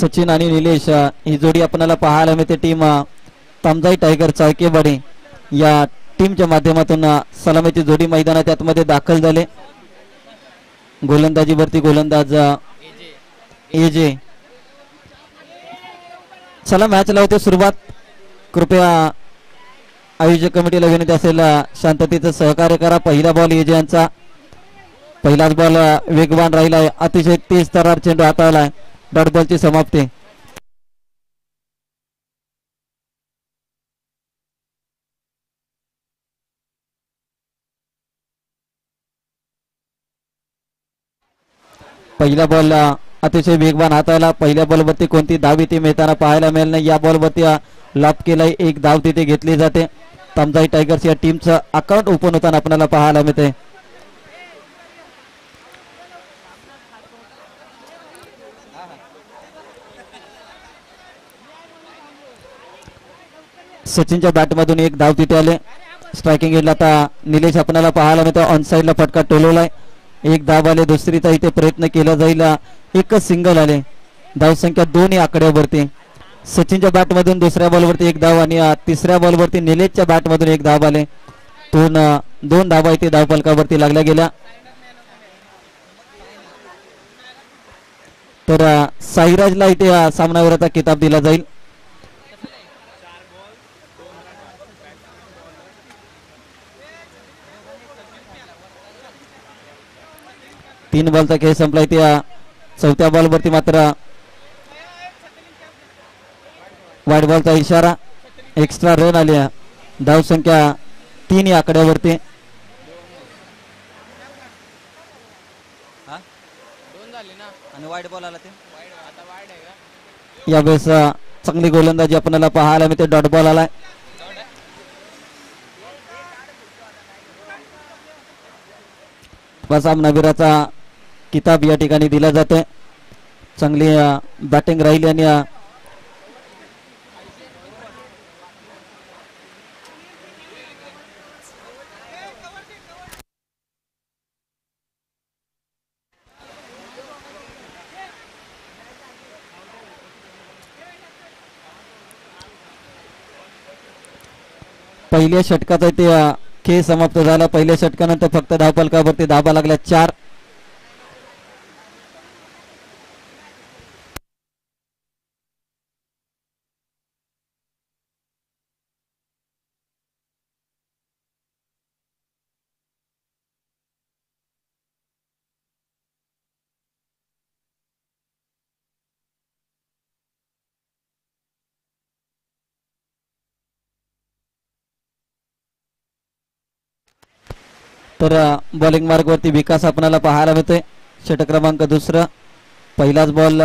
सचिन आणि निलेश ही जोडी आपल्याला पाहायला मिळते. टीम तामजाई टायगर चाळकेवाडी या टीमच्या माध्यमातून सलामीची जोडी मैदानात आतमध्ये दाखल झाले. गोलंदाजीवरती गोलंदाज एजे. चला मॅच लावते सुरुवात. कृपया आयोजक कमिटीला विनंती असेल शांततेचं सहकार्य करा. पहिला बॉल एजे यांचा. पहिलाच बॉल वेगवान राहिलाय. अतिशय तेज तरार चेंडू हाताळलाय. डॉट बॉलची समाप्ती. पहिला बॉल अतिशय वेगवान हाताळला. पहिल्या बॉलवरती कोणती धाव इथे मिळताना पाहायला मिळेल नाही. या बॉलवरती लॉप केलाय. एक धाव तिथे घेतली जाते. तामजाई टायगर्स या टीमचं अकाउंट ओपन होताना आपल्याला पाहायला मिळते. सचिनच्या बॅटमधून एक धाव तिथे आले. स्ट्रायकिंग एंडला आता निलेश आपल्याला पाहायला मिळतो. ऑन साईडला फटका टोलवलाय. एक धाव आले. दुसरीचा इथे प्रयत्न केला जाईल. एकच सिंगल आले. धावसंख्या 2 आकड्यावरती. सचिनच्या बॅटमधून दुसऱ्या बॉलवरती एक धाव आणि तिसऱ्या बॉलवरती निलेशच्या बॅटमधून एक धाव आले. दोन धावा इथे धावफलकावरती लागल्या गेल्या. तर साईराजला इथे सामनावीराचा किताब दिला जाईल. तीन बॉलचा खेळ संपला. इथे चौथ्या बॉलवरती मात्र वाईट बॉलचा इशारा. एक्स्ट्रा रन आली. धावसंख्या 3 या आकड्यावरती. यावेळेस चांगली गोलंदाजी आपल्याला पाहायला मिळते. डॉट बॉल आलाय. सामनावीराचा किताब या ठिकाणी दिला जातोय. चांगली बॅटिंग राहिली आणि पहिल्या षटकाचा इथे खेळ समाप्त झाला. पहिल्या षटकानंतर फक्त धावफलकावरती धाबा लागल्या 4. तर बॉलिंग मार्गवरती विकास आपल्याला पाहायला मिळतोय. षटक क्रमांक 2. पहिलाच बॉल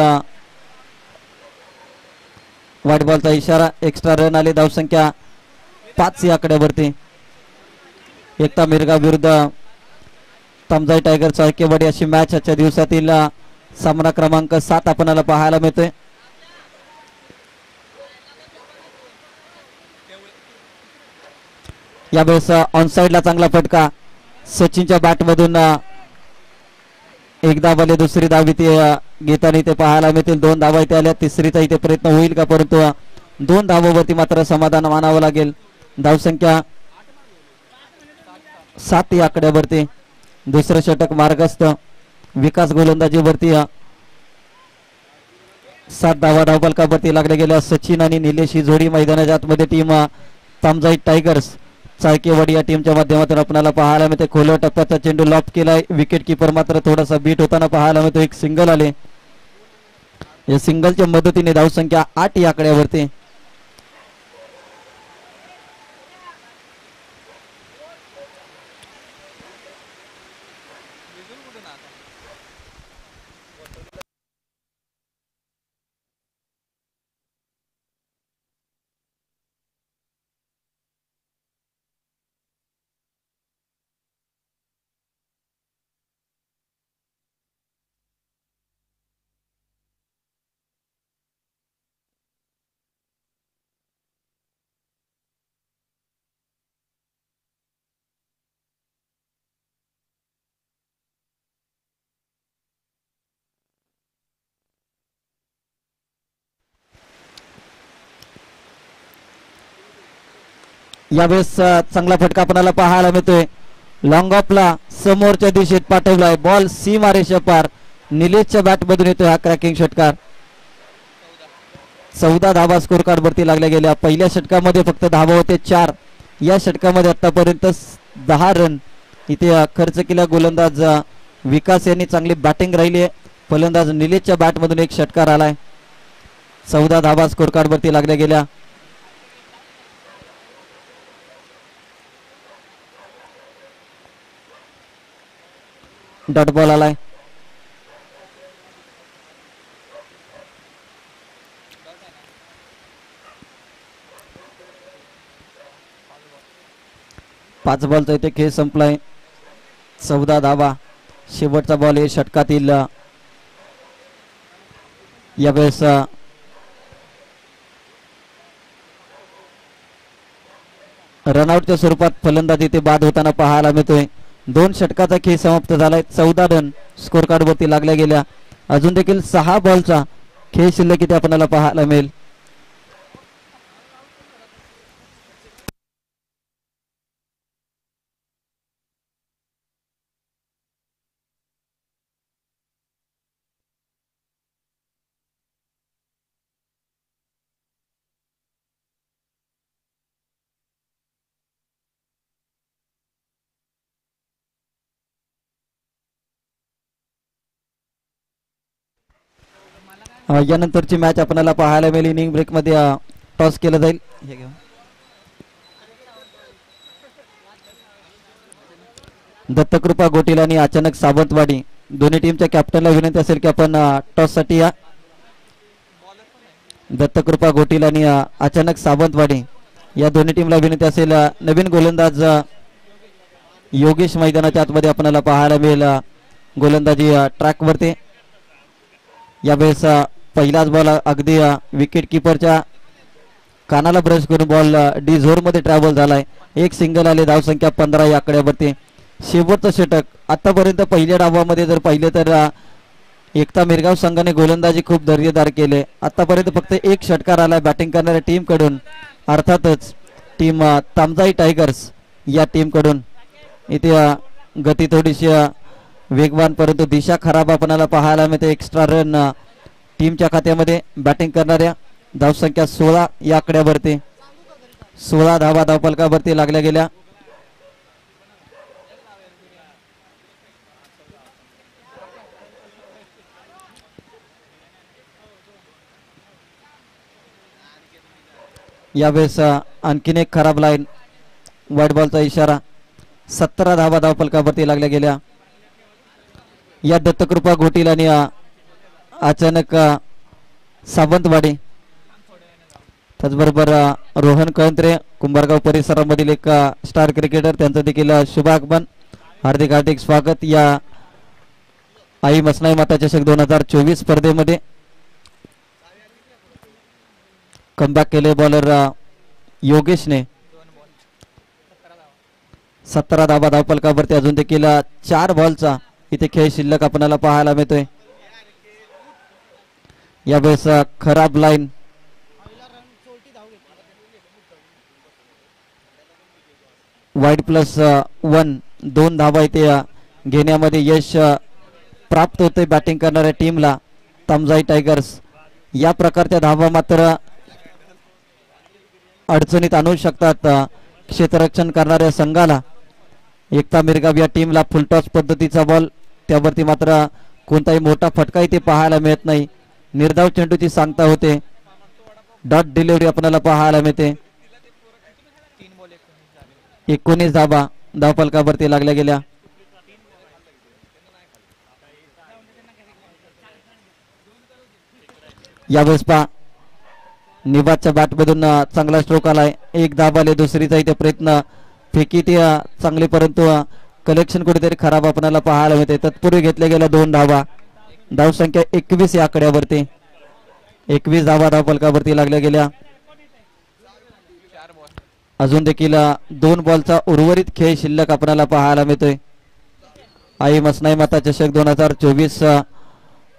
व्हाईट बॉलचा इशारा. एक्स्ट्रा रन आले. धावसंख्या 5 या आकड्यावरती. एकता मिरगा विरुद्ध तामजाई टायगर चाळकेवाडी अशी मॅच आजच्या दिवसातील सामना क्रमांक 7 आपल्याला पाहायला मिळतोय. यावेळेस ऑन साईडला चांगला फटका. सचिनच्या बॅटमधून एक धाव आले. दुसरी धाव इथे घेताना इथे पाहायला मिळतील. 2 धावा इथे आल्या. तिसरीचा इथे प्रयत्न होईल का, परंतु 2 धावावरती मात्र समाधान मानावं लागेल. धावसंख्या 7 या आकड्यावरती. दुसरं षटक मार्गस्थ. विकास गोलंदाजीवरती 7 धावा धावफलकावरती लागल्या गेल्या. सचिन आणि निलेश ही जोडी मैदानाच्या आतमध्ये टीम तामजाई टायगर्स चाळकेवाडी या टीमच्या माध्यमातून आपल्याला पाहायला मिळते. खोलवर टप्प्याचा चेंडू लॉप केलाय. विकेट किपर मात्र थोडासा बीट होताना पाहायला मिळतो. एक सिंगल आले. या सिंगलच्या मदतीने धावसंख्या 8 या आकड्यावरती. यावेळेस चांगला फटका आपल्याला पाहायला मिळतोय. लॉंग ऑफला समोरच्या दिशेत पाठवलाय बॉल सीमा रेषा पार. निलेशच्या बॅट मधून येतोय हा क्रॅकिंग षटकार. 14 धावा स्कोर कार्ड वरती लागल्या गेल्या. पहिल्या षटकामध्ये फक्त धावा होते 4. या षटकामध्ये आतापर्यंत 10 रन इथे खर्च केला. गोलंदाज विकास यांनी चांगली बॅटिंग राहिली आहे. फलंदाज निलेशच्या बॅट मधून एक षटकार आलाय. 14 धावा स्कोर कार्ड वरती लागल्या गेल्या. डॉट बॉल आलाय. पाच बॉलचा इथे खेळ संपलाय. 14 धावा. शेवटचा बॉल आहे षटकातील. यावेळेस रनआउटच्या स्वरूपात फलंदाजी इथे बाद होताना पाहायला मिळतोय. 2 षटकाचा खेळ समाप्त झालाय. 14 रन स्कोर कार्ड वरती लागल्या गेल्या. अजून देखील 6 बॉलचा खेळ शिल्लक इथे आपल्याला पाहायला मिळेल. यानंतरची मॅच आपल्याला पाहायला मिळेल. इनिंग ब्रेक मध्ये टॉस केलं जाईल. दत्तकृपा गोटील आणि अचानक सावंतवाडी दोन्ही टीमच्या कॅप्टनला विनंती असेल की आपण टॉस साठी या. दत्तकृपा गोटील आणि अचानक सावंतवाडी या दोन्ही टीमला विनंती असेल. नवीन गोलंदाज योगेश मैदानाच्या आतमध्ये आपल्याला पाहायला मिळेल. गोलंदाजी ट्रॅक वरती. यावेळेस पहिलाच बॉल अगदी विकेट किपरच्या कानाला ब्रश करून बॉल डी झोर मध्ये ट्रॅव्हल झालाय. एक सिंगल आले. धावसंख्या 15 या आकड्यावरती. शेवटचं षटक आतापर्यंत पहिल्या डावामध्ये जर पाहिले तर एकता मिरगाव संघाने गोलंदाजी खूप दर्जेदार केले. आतापर्यंत फक्त एक षटकार आला बॅटिंग करणाऱ्या टीम कडून. अर्थातच टीम तामजाई टायगर्स या टीम कडून. इथे गती थोडीशी वेगवान परंतु दिशा खराब आपल्याला पाहायला मिळते. एक्स्ट्रा रन टीमच्या खात्यामध्ये बॅटिंग करणाऱ्या. धावसंख्या 16 या आकड्यावरती. 16 धावा धावफलकावरती लागल्या गेल्या. यावेळेस आणखीन एक खराब लाईन. व्हाईट बॉलचा इशारा. 17 धावा धावफलकावरती लागल्या गेल्या. या दत्तकृपा घोटील आणि अचानक सावंतवाडी त्याचबरोबर रोहन कळंत्रे कुंभारगाव परिसरामधील एक स्टार क्रिकेटर त्यांचं देखील शुभ आगमन. हार्दिक हार्दिक स्वागत या आई मसनाई माता चषक 2024 स्पर्धेमध्ये. कमबॅक केले बॉलर योगेशने. 17 धावा धावफलकावरती. अजून देखील 4 बॉलचा इथे खेळ शिल्लक आपल्याला पाहायला मिळतोय. यावेळेस खराब लाईन. वाईड प्लस 1 2 धावा इथे घेण्यामध्ये यश प्राप्त होते बॅटिंग करणाऱ्या टीमला तामजाई टायगर्स. या प्रकारच्या धावा मात्र अडचणीत आणू शकतात क्षेत्ररक्षण करणाऱ्या संघाला. एकता मिरगाव या टीमला फुलटॉस पद्धतीचा बॉल. त्यावरती मात्र कोणताही मोठा फटका इथे पाहायला मिळत नाही. निर्धाव चेंडूची सांगता होते. डॉट डिलिव्हरी आपल्याला पाहायला मिळते. 19 धावा धावफलकावरती लागल्या गेल्या. यावेळेस पहा निवाजच्या बॅटमधून चांगला स्ट्रोक आलाय. 1 धाव आले. दुसरीचा इथे प्रयत्न. फेकी ती चांगली परंतु कलेक्शन कुठेतरी खराब आपल्याला पाहायला मिळते. तत्पूर्वी घेतल्या गेल्या 2 धावा. धावसंख्या 21 या आकड्यावरती. 21 धावा धावफलकावरती लागल्या गेल्या. अजून देखील 2 बॉलचा उर्वरित खेळ शिल्लक आपल्याला पाहायला मिळतोय. आई मसनाई माता चषक 2024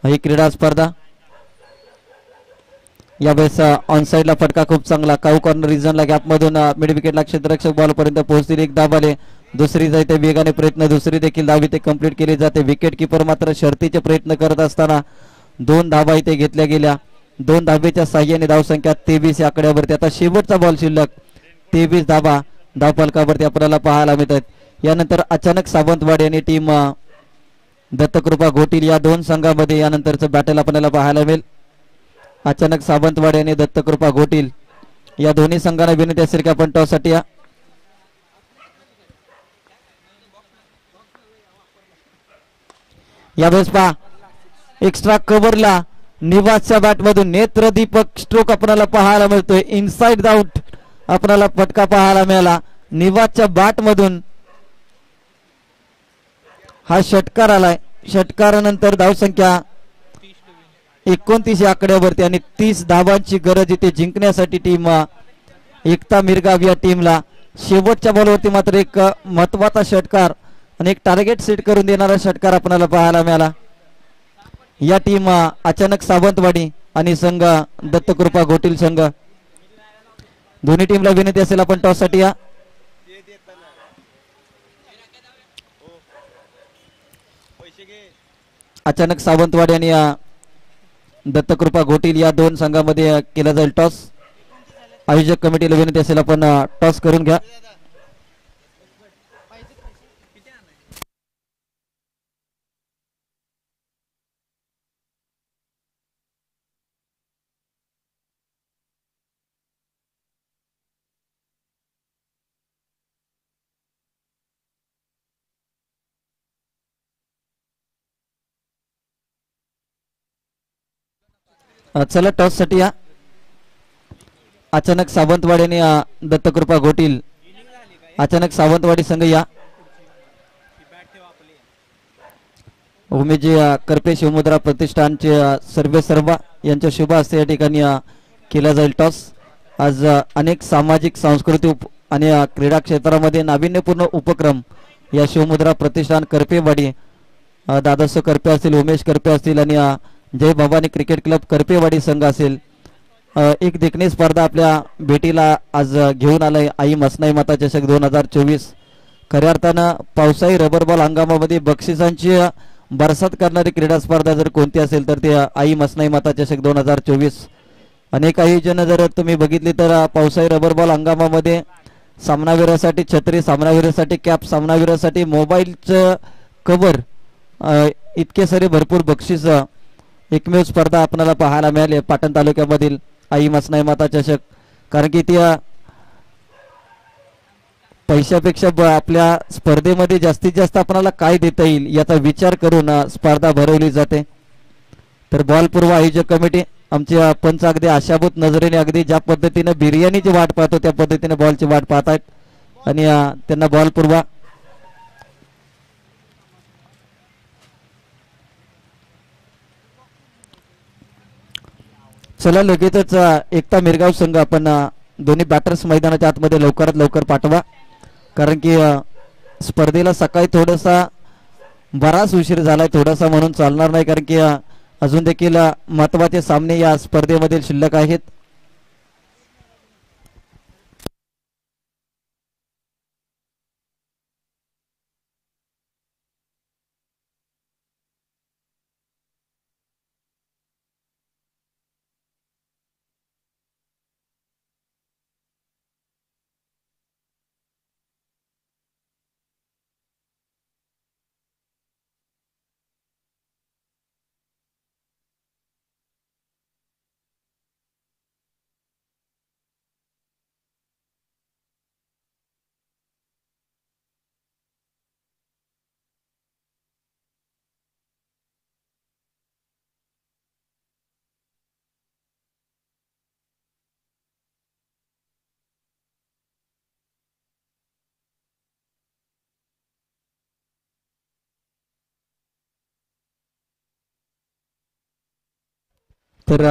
ही क्रीडा स्पर्धा यावेळेस ऑन साइडला फटका खूप चांगला काऊ कॉर्नर रिजनला गॅपमधून मिड विकेटला क्षेत्ररक्षक बॉल पर्यंत पोहोचतील. एक धाव आले. दुसरी जाते वेगाने प्रयत्न दुसरी देखील धाव इथे कंप्लीट केली जाते. विकेट किपर मात्र शर्तीचे प्रयत्न करत असताना 2 धावा इथे घेतल्या गेल्या. 2 धावेच्या साह्याने धावसंख्या 23 या आकड्यावरती. आता शेवटचा बॉल शिल्लक 23 धावा धावफलकावरती आपल्याला पाहायला मिळतात. यानंतर अचानक सावंतवाडी आणि टीम दत्तकृपा घोटील या 2 संघामध्ये यानंतरचं बॅटल आपल्याला पाहायला मिळेल. अचानक सावंतवाडी आणि दत्तकृपा घोटील या दोन्ही संघांना विनंती असेल की आपण टॉस साठी या. यावेळेस पहा एक्स्ट्रा कव्हरला निवासच्या बॅटमधून नेत्रदीपक स्ट्रोक आपल्याला पाहायला मिळतोय. इनसाइड आउट आपल्याला फटका पाहायला मिळाला. निवासच्या बॅटमधून हा षटकार आलाय. षटकारानंतर धावसंख्या 29 या आकड्यावरती आणि 30 धावांची गरज इथे जिंकण्यासाठी टीम एकता मिरगाव या टीमला. शेवटच्या बॉलवरती मात्र एक महत्वाचा षटकार आणि एक टार्गेट सेट करून देणारा षटकार आपल्याला पाहायला मिळाला. या टीम अचानक सावंतवाडी आणि संघ दत्तकृपा घोटील संघ दोन्ही टीमला विनंती असेल आपण टॉस साठी या. अचानक सावंतवाडी आणि दत्तकृपा घोटील या 2 संघामध्ये केला जाईल टॉस. आयोजक कमिटीला विनंती असेल आपण टॉस करून घ्या. चला टॉस साठी या. अचानक सावंतवाडी आणि दत्तकृपा घोटील अचानक सावंतवाडी संघ या. उमेशजी करपे शिवमुद्रा प्रतिष्ठानचे सर्वेसर्वा यांच्या शुभ हस्ते या ठिकाणी केला जाईल टॉस. आज अनेक सामाजिक सांस्कृतिक आणि क्रीडा क्षेत्रामध्ये नाविन्यपूर्ण उपक्रम या शिवमुद्रा प्रतिष्ठान करपेवाडी दादासो करपे असतील उमेश करपे असतील आणि जय भवानी क्रिकेट क्लब करपेवाडी संघ असेल एक देखणी स्पर्धा आपल्या भेटीला आज घेऊन आलाय. आई मसनाई माता चषक 2024. खऱ्या अर्थानं पावसाळी रबर बॉल हंगामामध्ये बक्षिसांची बरसात करणारी क्रीडा स्पर्धा जर कोणती असेल तर ती आई मसनाई माता चषक 2024. अनेक आयोजन जर तुम्ही बघितली तर पावसाळी रबर बॉल हंगामामध्ये सामनावीरासाठी छत्री, सामनावीरासाठी कॅप, सामनावीरासाठी मोबाईलचं कव्हर इतके सारे भरपूर बक्षीस एकमेव स्पर्धा आपल्याला पाहायला मिळाली पाटण तालुक्यामधील आई मसनाई माता चषक. कारण की त्या पैशापेक्षा आपल्या स्पर्धेमध्ये जास्तीत जास्त आपल्याला काय देता येईल याचा विचार करून स्पर्धा भरवली जाते. तर बॉल पूर्व आयोजक कमिटी आमचे पंच अगदी आशाभूत नजरेने अगदी ज्या पद्धतीने बिर्याणीची वाट पाहतो त्या पद्धतीने बॉलची वाट पाहतायत आणि त्यांना बॉल पूर्व. चला लगेचच एकता मिरगाव संघ आपण दोन्ही बॅटर्स मैदानाच्या आतमध्ये लवकरात लवकर पाठवा. कारण की स्पर्धेला सकाळी थोडासा बराच उशीर झालाय थोडासा म्हणून चालणार नाही. कारण की अजून देखील महत्वाचे सामने या स्पर्धेमध्ये शिल्लक आहेत. तर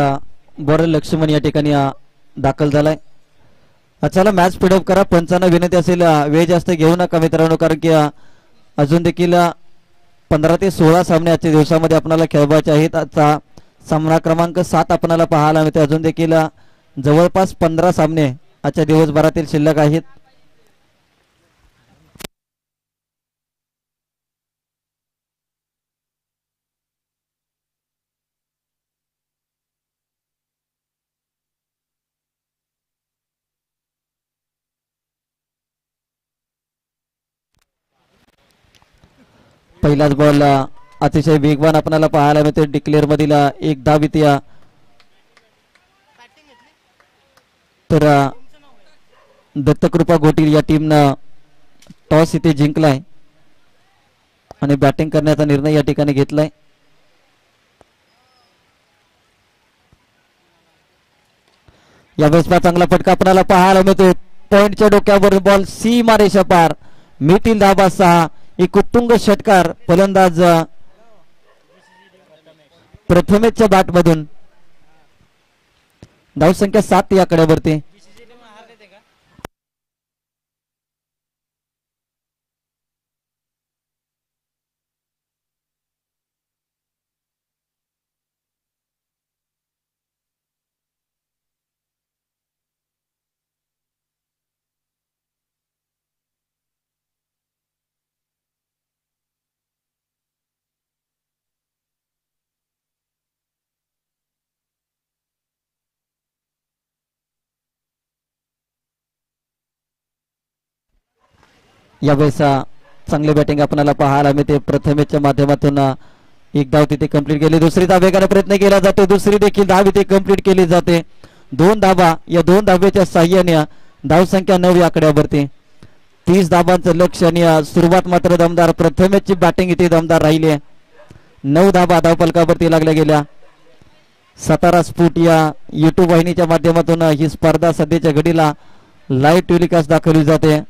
बॉर्डर लक्ष्मण या ठिकाणी दाखल झालाय. चला मॅच स्पीडअप करा. पंचांना विनंती असेल वेळ जास्त घेऊ नका मित्रांनो. कारण की अजून देखील 15 ते 16 सामने आजच्या दिवसामध्ये आपल्याला खेळवायचे आहेत. आता सामना क्रमांक 7 आपल्याला पाहायला मिळते. अजून देखील जवळपास 15 सामने आजच्या दिवसभरातील शिल्लक आहेत. पहिलाच बॉल अतिशय वेगवान आपल्याला पाहायला मिळते. डिक्लेअर मधील एक धाव इथे. तर दत्तकृपा गोटील या टीमनं टॉस इथे जिंकलाय आणि बॅटिंग करण्याचा निर्णय या ठिकाणी घेतलाय. यावेळेस चांगला फटका आपल्याला पाहायला मिळतो. पॉइंटच्या डोक्यावर बॉल सीमा रेषा पार. मिळतील धाबा 6. एक उत्तुंग षटकार फलंदाज प्रथमेशच्या बॅट मधून. धावसंख्या 7 या कड्यावरती. यावेळेस चांगली बॅटिंग आपल्याला पाहायला मिळते. प्रथमेशच्या माध्यमातून एक धाव तिथे कंप्लीट केली. दुसरी धाव वेगाने प्रयत्न केला जातो. दुसरी देखील धाव इथे कंप्लीट केली जाते. 2 धावा. या 2 धावेच्या साह्याने धावसंख्या 9 या आकड्यावरती. 30 धावांचं लक्ष आणि सुरुवात मात्र दमदार. प्रथमेशची बॅटिंग इथे दमदार राहिली आहे. 9 धावा धावफलकावरती लागल्या गेल्या. सातारा स्फोट या युट्यूब वाहिनीच्या माध्यमातून ही स्पर्धा सध्याच्या घडीला लाईव्ह टेलिकास्ट दाखवली जाते.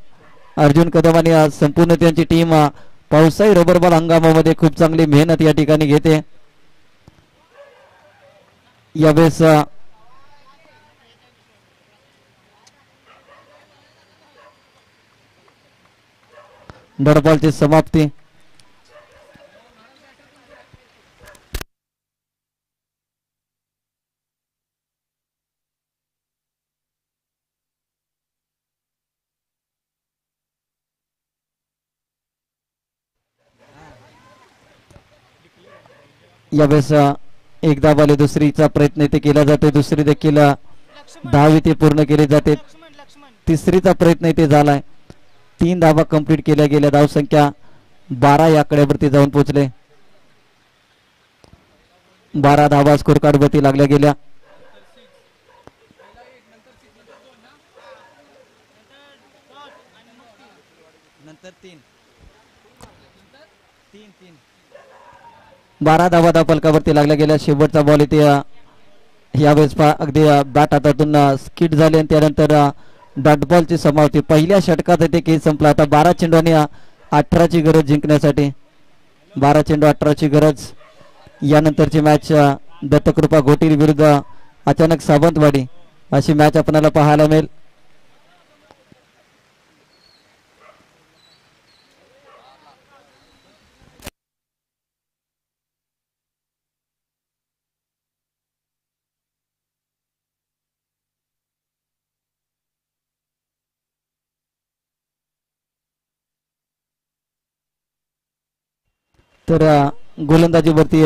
अर्जुन कदम आणि संपूर्ण त्यांची टीम पावसाळी रबर बॉल हंगामामध्ये खूप चांगली मेहनत या ठिकाणी घेते. यावेळेस डॉट बॉलची समाप्ती. यावेळेस एक धाव आली. दुसरीचा प्रयत्न इथे केला जातो. दुसरी देखील धाव इथे पूर्ण केली जाते. तिसरीचा प्रयत्न इथे झालाय. 3 धावा कंप्लीट केल्या गेल्या. धावसंख्या 12 या आकड्यावरती जाऊन पोहोचले. 12 धावा स्कोर कार्ड वरती लागल्या गेल्या. नंतर 12 धावा धावफलकावरती लागल्या गेल्या. शेवटचा बॉल इथे यावेळेस अगदी बॅट हातातून स्किट झाले आणि त्यानंतर डॉट बॉलची समाप्ती. पहिल्या षटकात इथे खेळ संपला. आता 12 चेंडू आणि 18ची गरज जिंकण्यासाठी. 12 चेंडू 18ची गरज. यानंतरची मॅच दत्तकृपा घोटील विरुद्ध अचानक सावंतवाडी अशी मॅच आपल्याला पाहायला मिळेल. तर गोलंदाजीवरती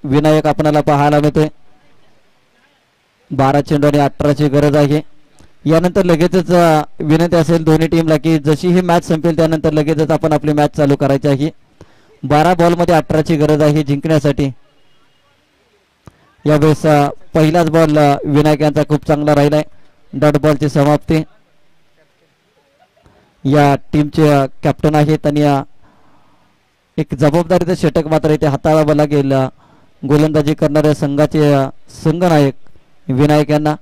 विनायक आपल्याला पाहायला मिळतोय. 12 चेंडू आणि 18ची गरज आहे. यानंतर लगेचच विनंती असेल दोन्ही टीमला की जशी ही मॅच संपेल त्यानंतर लगेचच आपण आपली मॅच चालू करायची आहे. 12 बॉलमध्ये 18ची गरज आहे जिंकण्यासाठी. यावेळेस पहिलाच बॉल विनायक यांचा खूप चांगला राहिलाय. डॉट बॉलची समाप्ती. या टीमचे कॅप्टन आहेत आणि एक जबाबदारीचं षटक मात्र इथे हाताळावं लागेल गोलंदाजी करणाऱ्या संघाचे संघनायक विनायक यांना.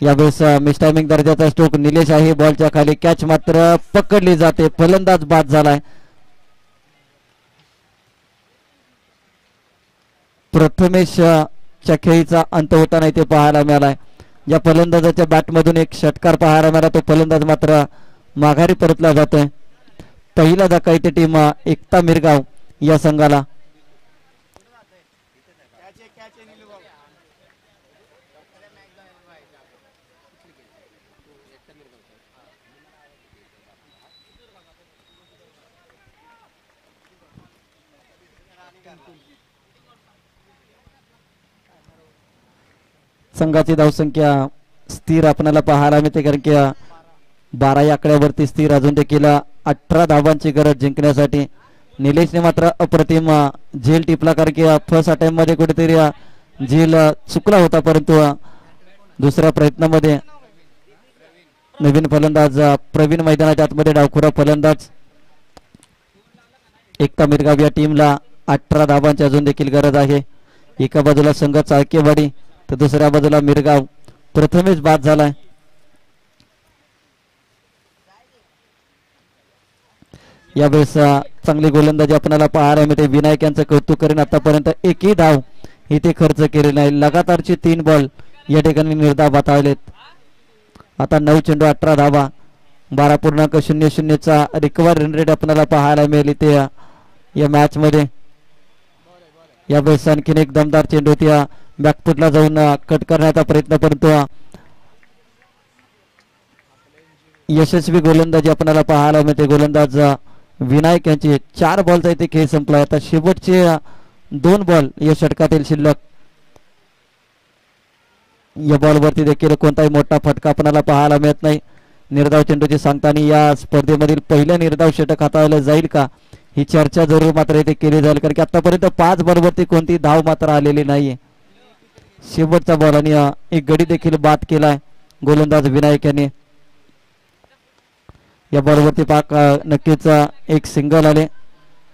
यावेळेस मिसटायमिंग दर्जाचा स्ट्रोक निलेश आहे. बॉलच्या खाली कॅच मात्र पकडली जाते. फलंदाज बाद झालाय. प्रथमेशच्या खेळीचा अंत होताना इथे पाहायला मिळालाय. या फलंदाजाच्या बॅटमधून एक षटकार पाहायला मिळाला. तो फलंदाज मात्र माघारी परतला जातोय. पहिला धक्का इथे टीम एकता मिरगाव या संघाला. संघाची धावसंख्या स्थिर आपल्याला पाहायला मिळते, कारण की 12 या आकड्यावरती स्थिर. अजून देखील 18 धावांची गरज जिंकण्यासाठी. निलेशने मात्र अप्रतिम झेल टिपला, कारण की फर्स्ट अटेम्प्ट मध्ये कुठेतरी झेल चुकला होता, परंतु दुसऱ्या प्रयत्नामध्ये नवीन फलंदाज प्रवीण मैदानाच्या आतमध्ये डावखुरा फलंदाज एकता मिरगाव या टीमला 18 धावांची अजून देखील गरज आहे. एका बाजूला संघ चाळकेवाडी तर दुसऱ्या बाजूला मिरगाव. प्रथमेच बाद झालाय. यावेळेस चांगली गोलंदाजी आपल्याला पाहायला मिळते. विनायक यांचं कौतुक करेन, आतापर्यंत एकही धाव इथे खर्च केले नाही. लगातारचे 3 बॉल या ठिकाणी निर्धाव हाताळलेत. आता 9 चेंडू 18 धावा, 12.00चा रिकव्हर रन रेट आपल्याला पाहायला मिळेल इथे या मॅच मध्ये. यावेळेस आणखीन एक दमदार चेंडू त्या बॅकफुटला जाऊन कट करण्याचा प्रयत्न, परंतु यशस्वी गोलंदाजी आपल्याला पाहायला मिळते. गोलंदाज विनायक यांची 4 बॉलचा इथे खेळ संपला. आता शेवटचे 2 बॉल या षटकातील शिल्लक. या बॉलवरती देखील कोणताही मोठा फटका आपल्याला पाहायला मिळत नाही. निर्धाव चेंडूची सांगताना या स्पर्धेमधील पहिलं निर्धाव षटक हाताळलं जाईल का ही चर्चा जरूर मात्र इथे केली जाईल, कारण की आतापर्यंत 5 बॉलवरती कोणती धाव मात्र आलेली नाहीये. शेवटचा बॉल आणि एक गडी देखील बाद केलाय गोलंदाज विनायक यांनी. या बॉलवरती पाक नक्कीच एक सिंगल आले.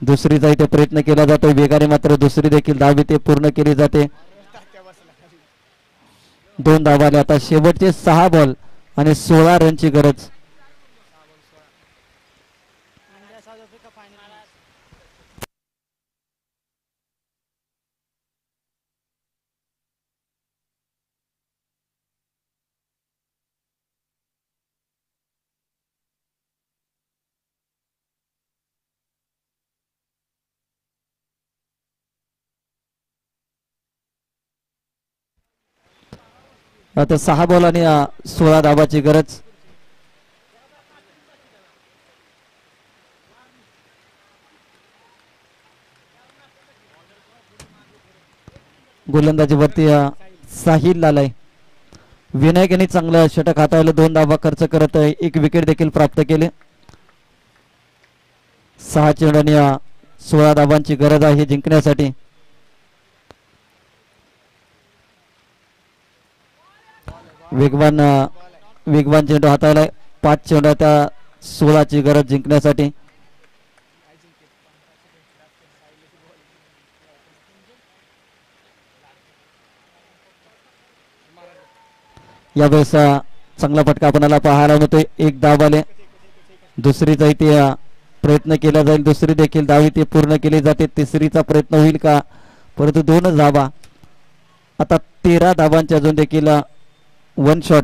दुसरीचा इथे प्रयत्न केला जातो वेगाने, मात्र दुसरी देखील धाव इथे पूर्ण केली जाते. 2 धावा आल्या. आता शेवटचे 6 बॉल आणि 16 रनची गरज. आता 6 बॉल आणि 16 धावाची गरज. गोलंदाजीवरती साहिल लालाय. विनायक यांनी चांगलं षटक हाताळलं. 2 धावा खर्च करत 1 विकेट देखील प्राप्त केले. 6 चेंडू आणि 16 धावांची गरज आहे जिंकण्यासाठी. वेगवान चेंडू हाताळलाय. 5 चेंडू त्या 16ची गरज जिंकण्यासाठी. यावेळेस चांगला फटका आपल्याला पाहायला मिळतोय. 1 धाव आले. दुसरीचा इथे प्रयत्न केला जाईल. दुसरी देखील धाव इथे पूर्ण केली जाते. तिसरीचा प्रयत्न होईल का, परंतु 2च धावा. आता 13 धावांची अजून देखील 1 शॉट.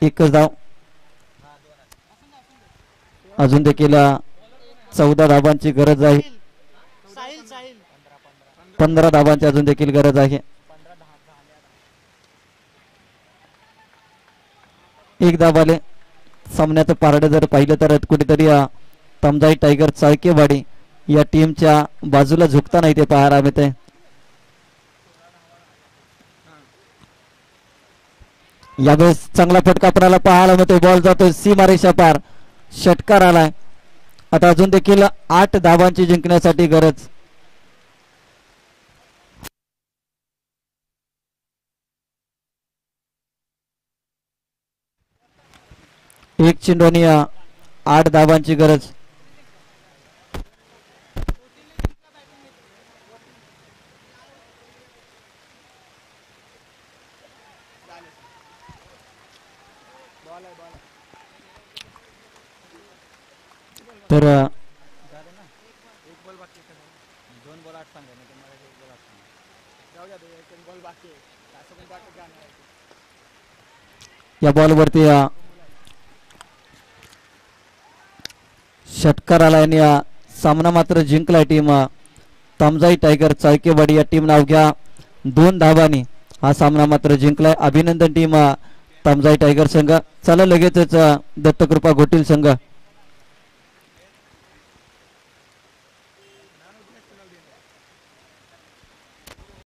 1च धाव. अजून देखील 14 धावांची गरज आहे. 15 धावांची अजून देखील गरज आहे. 1 धाव आले. सामन्याचं पारडं जर पाहिलं तर कुठेतरी तमजाई टायगर चाळकेवाडी या टीमच्या बाजूला झुकताना इथे पाहायला मिळते. यावेळेस चांगला फटका आपल्याला पाहायला मिळतोय. बॉल जातोय सीमारेषा पार. षटकार आलाय. आता अजून देखील 8 धावांची जिंकण्यासाठी गरज. एक चेंडू आणि 8 धावांची गरज. तर या बॉलवरती षटकार आला आणि सामना मात्र जिंकलाय टीम तमजाई टायगर चाळकेवाडी या टीम अवघ्या 2 धावांनी हा सामना मात्र जिंकलाय. अभिनंदन टीम तमजाई टायगर संघ. चला लगेचच दत्तकृपा घोटील संघ.